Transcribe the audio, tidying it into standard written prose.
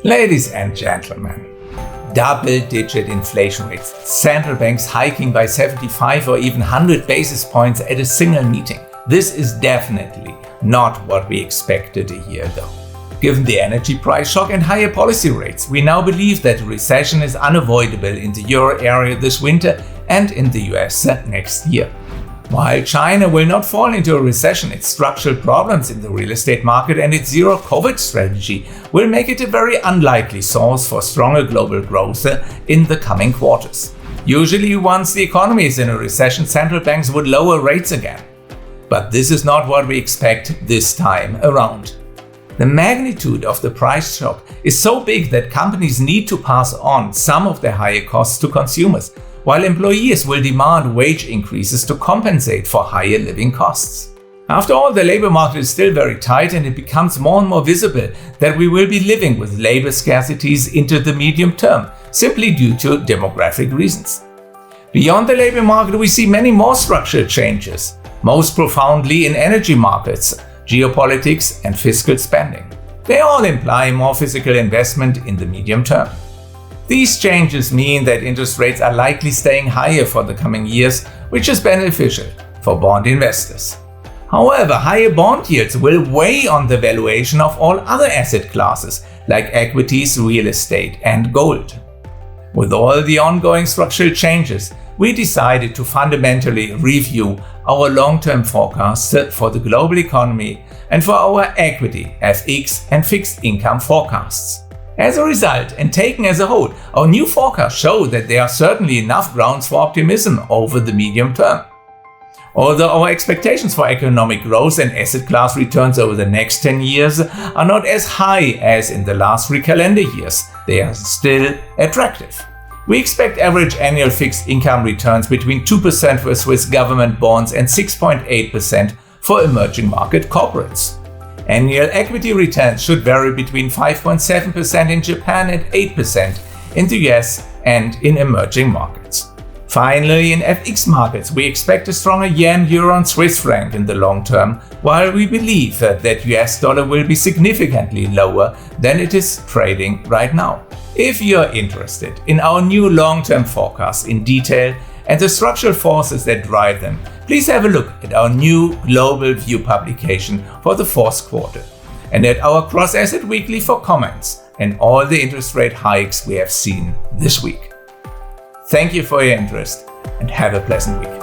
Ladies and gentlemen, double-digit inflation rates, central banks hiking by 75 or even 100 basis points at a single meeting. This is definitely not what we expected a year ago. Given the energy price shock and higher policy rates, we now believe that a recession is unavoidable in the euro area this winter and in the US next year. While China will not fall into a recession, its structural problems in the real estate market and its zero-COVID strategy will make it a very unlikely source for stronger global growth in the coming quarters. Usually, once the economy is in a recession, central banks would lower rates again. But this is not what we expect this time around. The magnitude of the price shock is so big that companies need to pass on some of their higher costs to consumers, while employees will demand wage increases to compensate for higher living costs. After all, the labor market is still very tight, and it becomes more and more visible that we will be living with labor scarcities into the medium term, simply due to demographic reasons. Beyond the labor market, we see many more structural changes, most profoundly in energy markets, geopolitics, and fiscal spending. They all imply more physical investment in the medium term. These changes mean that interest rates are likely staying higher for the coming years, which is beneficial for bond investors. However, higher bond yields will weigh on the valuation of all other asset classes like equities, real estate, and gold. With all the ongoing structural changes, we decided to fundamentally review our long-term forecasts for the global economy and for our equity, FX, and fixed income forecasts. As a result, and taken as a whole, our new forecasts show that there are certainly enough grounds for optimism over the medium term. Although our expectations for economic growth and asset class returns over the next 10 years are not as high as in the last 3 calendar years, they are still attractive. We expect average annual fixed income returns between 2% for Swiss government bonds and 6.8% for emerging market corporates. Annual equity returns should vary between 5.7% in Japan and 8% in the US and in emerging markets. Finally, in FX markets, we expect a stronger yen, euro, and Swiss franc in the long term, while we believe that US dollar will be significantly lower than it is trading right now. If you are interested in our new long-term forecasts in detail and the structural forces that drive them, please have a look at our new Global View publication for the fourth quarter and at our Cross-Asset Weekly for comments and all the interest rate hikes we have seen this week. Thank you for your interest and have a pleasant week.